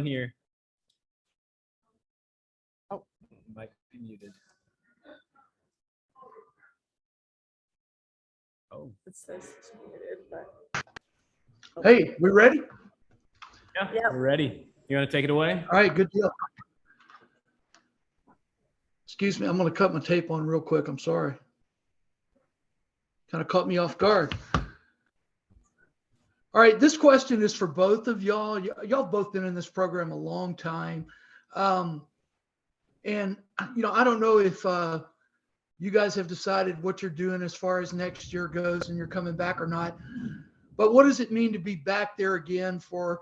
here. Oh, might be muted. Oh, it says it's muted, but Hey, we ready? yeah, Yep. we're ready. You want to take it away? All right, good deal. Excuse me, I'm going to cut my tape on real quick. I'm sorry. Kind of caught me off guard. All right, this question is for both of y'all. Y'all both been in this program a long time. And, I don't know if you guys have decided what you're doing as far as next year goes and you're coming back or not. But what does it mean to be back there again for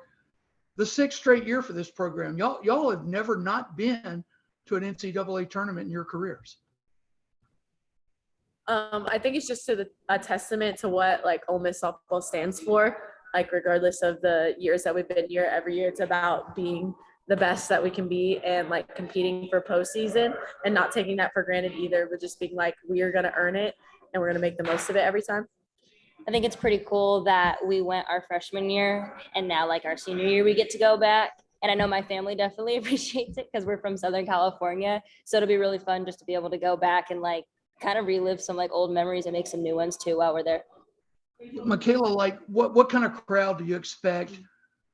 the 6th straight year for this program? Y'all have never not been to an NCAA tournament in your careers. I think it's just a testament to what like Ole Miss softball stands for. Like regardless of the years that we've been here, every year it's about being the best that we can be and like competing for postseason and not taking that for granted either, but just being like, we are going to earn it and we're going to make the most of it every time. I think it's pretty cool that we went our freshman year and now like our senior year we get to go back. And I know my family definitely appreciates it because we're from Southern California. So it'll be really fun just to be able to go back and like kind of relive some like old memories and make some new ones too while we're there. Michaela, like what kind of crowd do you expect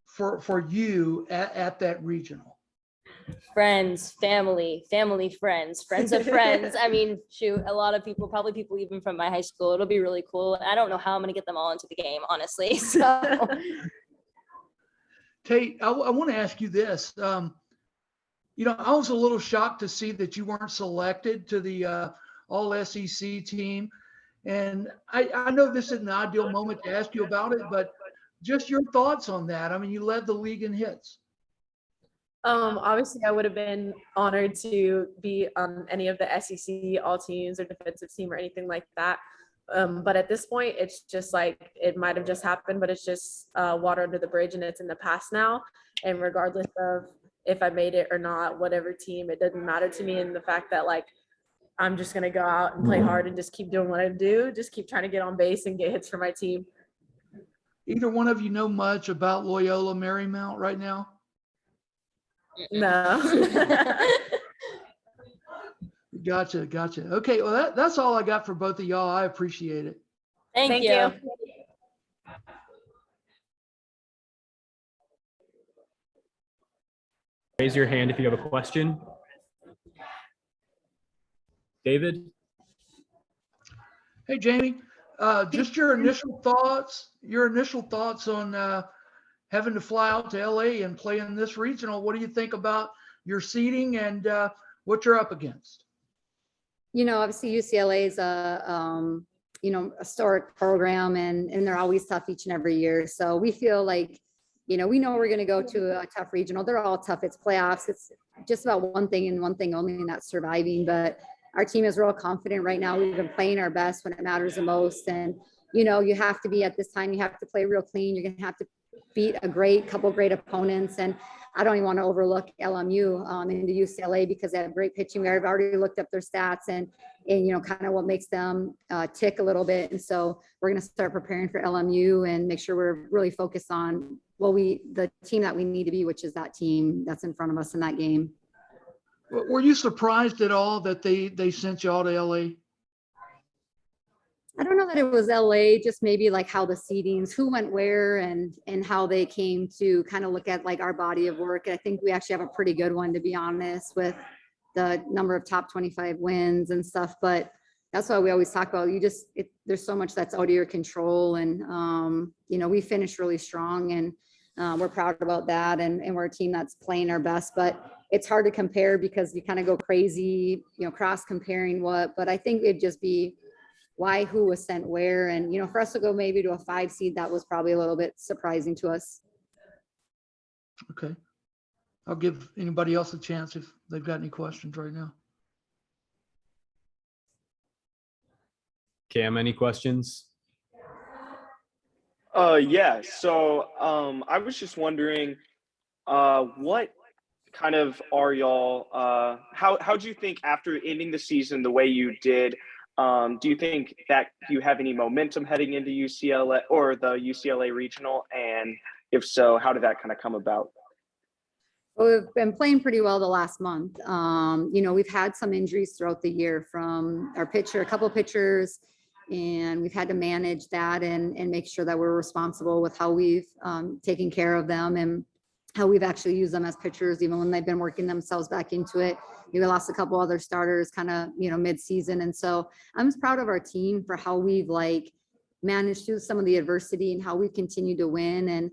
for you at that regional? Friends, family, friends of friends. I mean, shoot, a lot of people, probably people even from my high school. It'll be really cool. I don't know how I'm going to get them all into the game, honestly. So Tate, I want to ask you this. I was a little shocked to see that you weren't selected to the All SEC team. And I know this isn't the ideal moment to ask you about it, but just your thoughts on that. I mean, you led the league in hits. Obviously I would have been honored to be on any of the SEC all teams or defensive team or anything like that. But at this point, it's just like, it might've just happened, but it's just water under the bridge and it's in the past now. And regardless of if I made it or not, whatever team, it doesn't matter to me. And the fact that like, I'm just going to go out and play hard and just keep doing what I do. Just keep trying to get on base and get hits for my team. Either one of you know much about Loyola Marymount right now? No. Gotcha. Okay, well, that's all I got for both of y'all. I appreciate it. thank you. Raise your hand if you have a question. David? Hey, Jamie, just your initial thoughts on having to fly out to LA and play in this regional. What do you think about your seeding and what you're up against? Obviously UCLA is a historic program and they're always tough each and every year. So we feel like, we know we're going to go to a tough regional. They're all tough. It's playoffs. It's just about one thing and one thing only, and that's surviving. But our team is real confident right now. We've been playing our best when it matters the most. And, you have to be at this time, you have to play real clean. You're going to have to beat couple great opponents. And I don't even want to overlook LMU into UCLA because they have great pitching. I've already looked up their stats and kind of what makes them tick a little bit. And so we're going to start preparing for LMU and make sure we're really focused on the team that we need to be, which is that team that's in front of us in that game. Were you surprised at all that they sent you all to LA? I don't know that it was LA, just maybe like how the seedings, who went where and how they came to kind of look at like our body of work. I think we actually have a pretty good one, to be honest, with the number of top 25 wins and stuff. But that's why we always talk about, there's so much that's out of your control. And, we finished really strong and we're proud about that. And we're a team that's playing our best, but it's hard to compare because you kind of go crazy, cross comparing but I think it'd just be why, who was sent where. And, for us to go maybe to a 5 seed, that was probably a little bit surprising to us. Okay. I'll give anybody else a chance if they've got any questions right now. Cam, any questions? Yeah. So I was just wondering, what kind of are y'all, how do you think after ending the season the way you did, do you think that you have any momentum heading into UCLA or the UCLA regional? And if so, how did that kind of come about? We've been playing pretty well the last month. You know, we've had some injuries throughout the year from our pitcher, a couple pitchers, and we've had to manage that and make sure that we're responsible with how we've taken care of them and how we've actually used them as pitchers, even when they've been working themselves back into it. We lost a couple other starters kind of, you know, mid-season. And so I'm just proud of our team for how we've like managed through some of the adversity and how we continue to win. And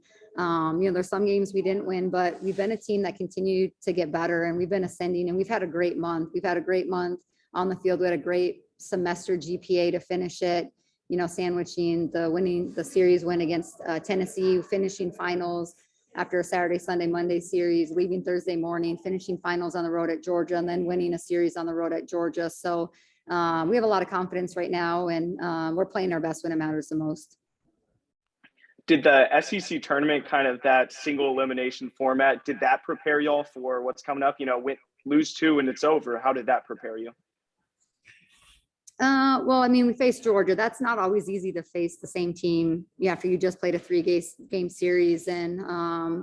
you know, there's some games we didn't win, but we've been a team that continued to get better and we've been ascending and we've had a great month. We've had a great month on the field. We had a great semester GPA to finish it, you know, sandwiching the series win against Tennessee, finishing finals after a Saturday, Sunday, Monday series, leaving Thursday morning, finishing finals on the road at Georgia, and then winning a series on the road at Georgia. So we have a lot of confidence right now and we're playing our best when it matters the most. Did the SEC tournament, kind of that single elimination format, did that prepare y'all for what's coming up? You know, lose 2 and it's over. How did that prepare you? Well, I mean, we faced Georgia. That's not always easy to face the same team. Yeah, after you just played a 3-game series and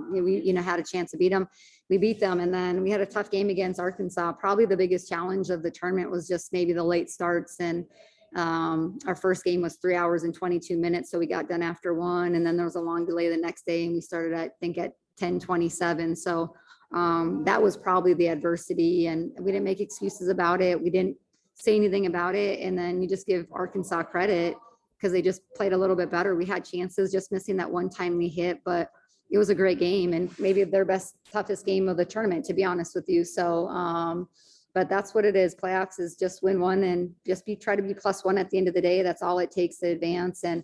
we, you know, had a chance to beat them. We beat them, and then we had a tough game against Arkansas. Probably the biggest challenge of the tournament was just maybe the late starts. And our first game was 3 hours and 22 minutes, so we got done after 1, and then there was a long delay the next day, and we started at, I think, at 10:27. So that was probably the adversity, and we didn't make excuses about it. We didn't say anything about it. And then you just give Arkansas credit because they just played a little bit better. We had chances, just missing that one timely hit, but it was a great game and maybe their toughest game of the tournament, to be honest with you. So, but that's what it is. Playoffs is just win one and just try to be +1 at the end of the day. That's all it takes to advance. And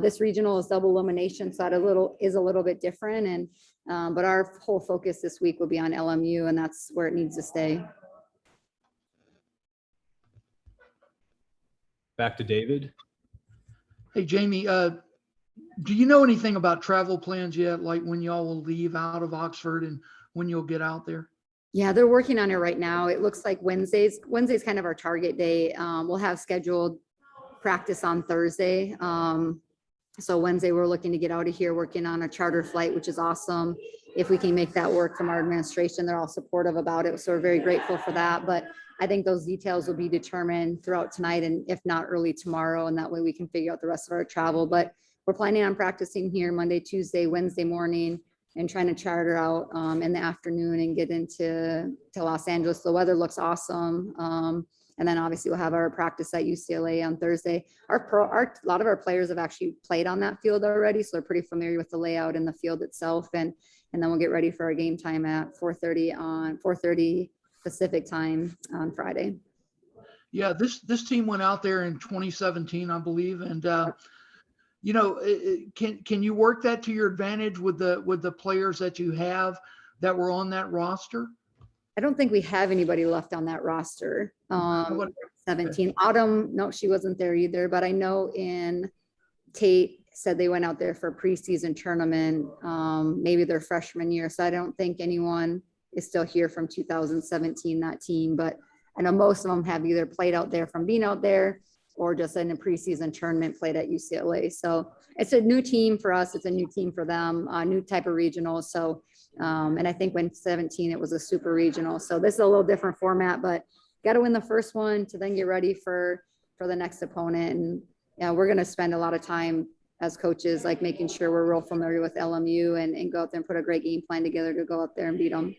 this regional is double elimination, so that is a little bit different. And but our whole focus this week will be on LMU, and that's where it needs to stay. Back to David. Hey, Jamie, do you know anything about travel plans yet? Like when y'all will leave out of Oxford and when you'll get out there? Yeah, they're working on it right now. It looks like Wednesday's kind of our target day. We'll have scheduled practice on Thursday. So Wednesday, we're looking to get out of here, working on a charter flight, which is awesome. If we can make that work from our administration, they're all supportive about it. So we're very grateful for that. But I think those details will be determined throughout tonight and if not early tomorrow. And that way we can figure out the rest of our travel. But we're planning on practicing here Monday, Tuesday, Wednesday morning, and trying to charter out in the afternoon and get to Los Angeles. The weather looks awesome. And then obviously we'll have our practice at UCLA on Thursday. A lot of our players have actually played on that field already, so they're pretty familiar with the layout and the field itself. And then we'll get ready for our game time at 4:30 Pacific time on Friday. Yeah, this team went out there in 2017, I believe, and you know, can you work that to your advantage with the players that you have that were on that roster? I don't think we have anybody left on that roster. 17. Autumn, no, she wasn't there either, but I know Tate said they went out there for a preseason tournament, maybe their freshman year. So I don't think anyone is still here from 2017, that team, but I know most of them have either played out there from being out there or just in a preseason tournament played at UCLA. So it's a new team for us. It's a new team for them, a new type of regional. So, and I think when 17, it was a super regional. So this is a little different format, but got to win the first one to then get ready for the next opponent. And yeah, we're going to spend a lot of time as coaches, like making sure we're real familiar with LMU and go out there and put a great game plan together to go out there and beat them.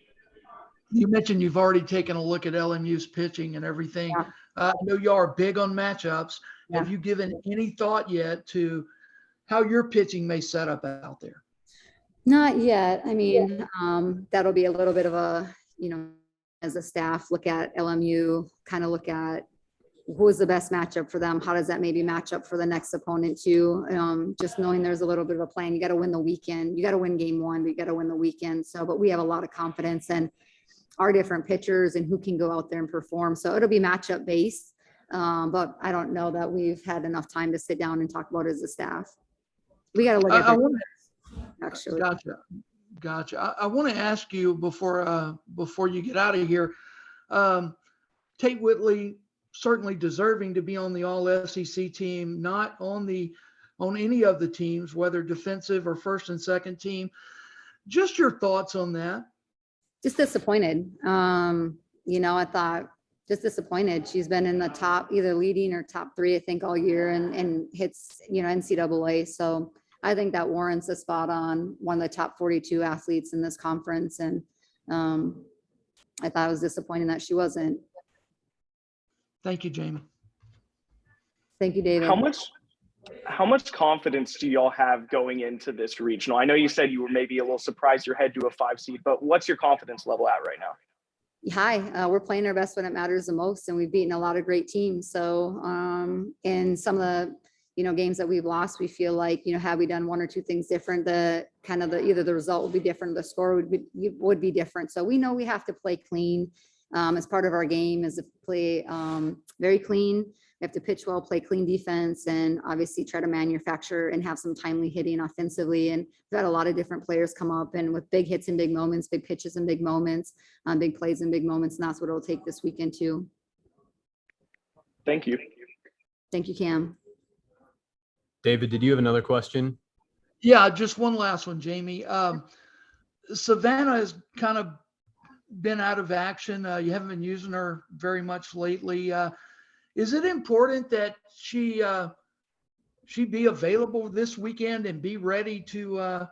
You mentioned you've already taken a look at LMU's pitching and everything. Yeah. I know y'all are big on matchups. Yeah. Have you given any thought yet to how your pitching may set up out there? Not yet. I mean, that'll be a little bit of a, you know, as a staff, look at LMU, kind of look at who is the best matchup for them. How does that maybe match up for the next opponent too? Just knowing there's a little bit of a plan. You got to win the weekend. You got to win game one, but you got to win the weekend. So, but we have a lot of confidence in our different pitchers and who can go out there and perform. So it'll be matchup based. But I don't know that we've had enough time to sit down and talk about it as a staff. We got to look at that, actually. Gotcha. I want to ask you before you get out of here, Tate Whitley, certainly deserving to be on the All-SEC team, not on any of the teams, whether defensive or first and second team. Just your thoughts on that. just disappointed. You know, I thought just disappointed. She's been in the top, either leading or top 3, I think, all year and hits, you know, NCAA. So I think that warrants a spot on one of the top 42 athletes in this conference. And I thought it was disappointing that she wasn't. Thank you, Jamie. Thank you, David. How much confidence do y'all have going into this regional? I know you said you were maybe a little surprised you're head to a 5 seed, but what's your confidence level at right now? Hi, we're playing our best when it matters the most, and we've beaten a lot of great teams. So in some of the, you know, games that we've lost, we feel like, you know, had we done 1 or 2 things different, either the result would be different, the score would be different. So we know we have to play clean. As part of our game is to play very clean. We have to pitch well, play clean defense, and obviously try to manufacture and have some timely hitting offensively. And we've had a lot of different players come up and with big hits and big moments, big pitches and big moments, big plays and big moments. And that's what it'll take this weekend too. Thank you. Thank you, Cam. David, did you have another question? Yeah, just one last one, Jamie. Savannah has kind of been out of action. You haven't been using her very much lately. Is it important that she be available this weekend and be ready to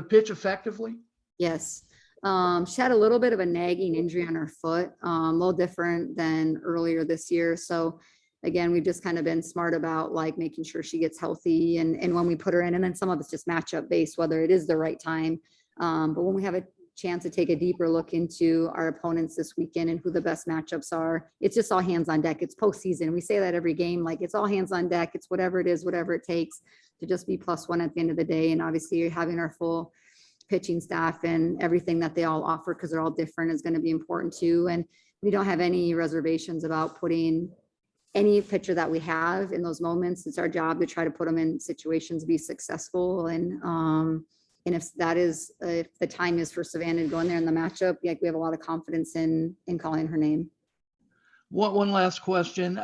pitch effectively? Yes. She had a little bit of a nagging injury on her foot, a little different than earlier this year. So again, we've just kind of been smart about like making sure she gets healthy and when we put her in, and then some of it's just matchup based, whether it is the right time. But when we have a chance to take a deeper look into our opponents this weekend and who the best matchups are, it's just all hands on deck. It's postseason. We say that every game, like it's all hands on deck. It's whatever it is, whatever it takes to just be +1 at the end of the day. And obviously having our full pitching staff and everything that they all offer, because they're all different, is going to be important too. And we don't have any reservations about putting any pitcher that we have in those moments. It's our job to try to put them in situations to be successful. And if the time is for Savannah to go in there in the matchup, like we have a lot of confidence in calling her name. One last question.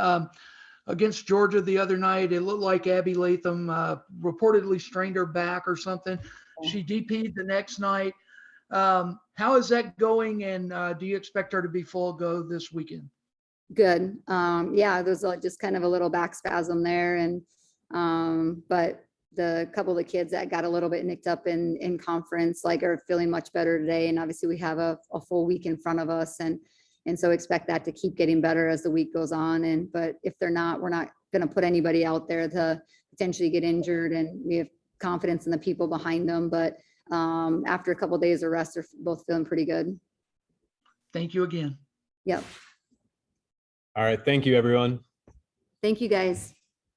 Against Georgia the other night, it looked like Abby Latham reportedly strained her back or something. She DP'd the next night. How is that going? And do you expect her to be full go this weekend? Good. Yeah, there's just kind of a little back spasm there. But the couple of the kids that got a little bit nicked up in conference, like, are feeling much better today. And obviously we have a full week in front of us. And so expect that to keep getting better as the week goes on. But if they're not, we're not going to put anybody out there to potentially get injured, and we have confidence in the people behind them. But after a couple of days of rest, they're both feeling pretty good. Thank you again. Yep. All right. Thank you, everyone. Thank you, guys.